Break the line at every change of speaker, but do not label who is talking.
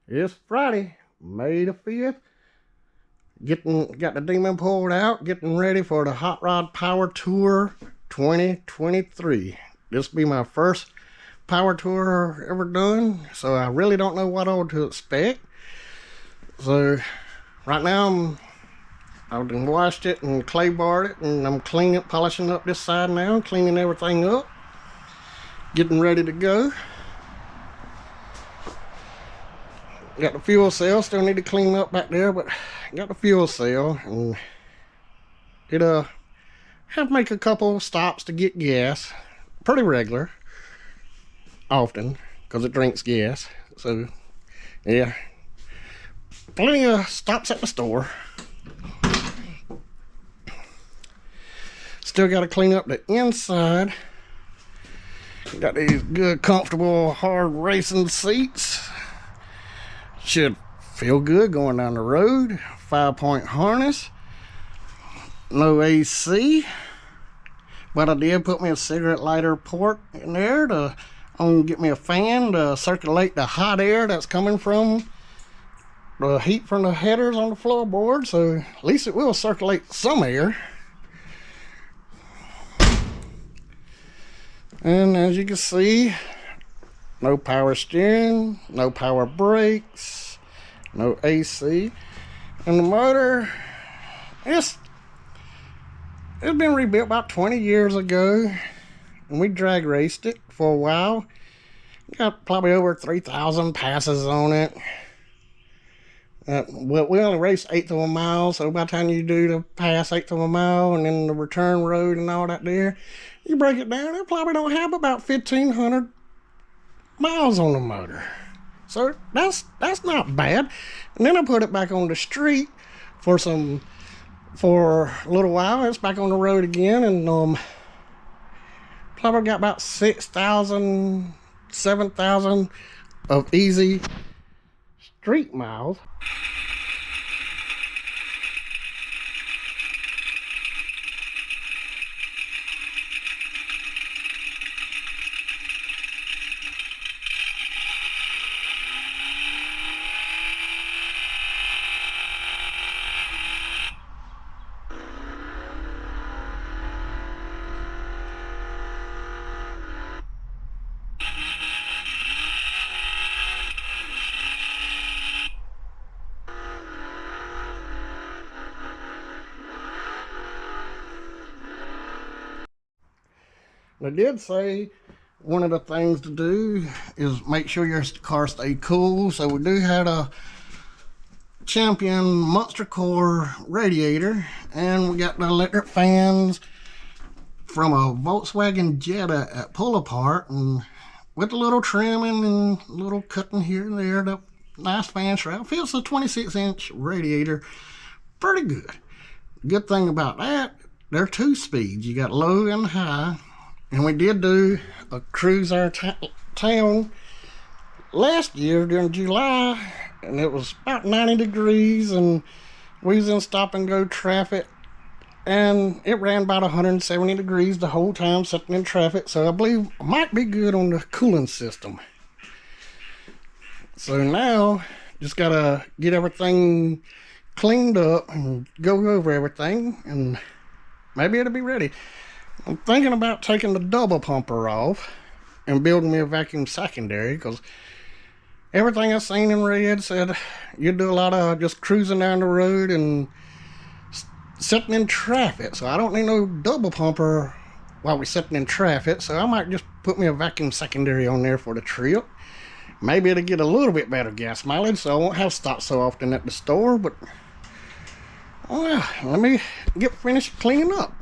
It's Friday, May the 5th. Got the Demon pulled out, getting ready for the Hot Rod Power Tour 2023. This will be my first power tour ever done, so I really don't know what all to expect. So right now I've washed it and clay barred it, and I'm cleaning, polishing up this side now, cleaning everything up, getting ready to go. Got the fuel cell, still need to clean up back there, but got the fuel cell, and it have to make a couple stops to get gas, pretty regular, often, because it drinks gas. So yeah, plenty of stops at the store. Still got to clean up the inside. Got these good, comfortable, hard racing seats. Should feel good going down the road. 5-point harness. No AC. But I did put me a cigarette lighter port in there to get me a fan to circulate the hot air that's coming from the heat from the headers on the floorboard. So at least it will circulate some air. And as you can see, no power steering, no power brakes, no AC. And the motor, it's been rebuilt about 20 years ago, and we drag raced it for a while. Got probably over 3,000 passes on it. Well, we only race 1/8 of a mile, so by the time you do the pass 1/8 of a mile and then the return road and all that there, you break it down, it probably don't have about 1,500 miles on the motor. So that's not bad. And then I put it back on the street for a little while. It's back on the road again, and probably got about 6,000, 7,000 of easy street miles. They did say one of the things to do is make sure your car stay cool. So we do have a Champion Monster Core radiator, and we got the electric fans from a Volkswagen Jetta at Pull Apart, and with a little trimming and a little cutting here and there. The nice fan shroud. Feels a 26-inch radiator pretty good. Good thing about that, they're 2 speeds. You got low and high. And we did do a cruise our town last year during July, and it was about 90 degrees, and we was in stop and go traffic, and it ran about 170 degrees the whole time sitting in traffic. So I believe it might be good on the cooling system. So now just gotta get everything cleaned up and go over everything, and maybe it'll be ready. I'm thinking about taking the double pumper off and building me a vacuum secondary, because everything I've seen in Red said you do a lot of just cruising down the road and sitting in traffic. So I don't need no double pumper while we're sitting in traffic. So I might just put me a vacuum secondary on there for the trip. Maybe it'll get a little bit better gas mileage, so I won't have to stop so often at the store. But well, let me get finished cleaning up.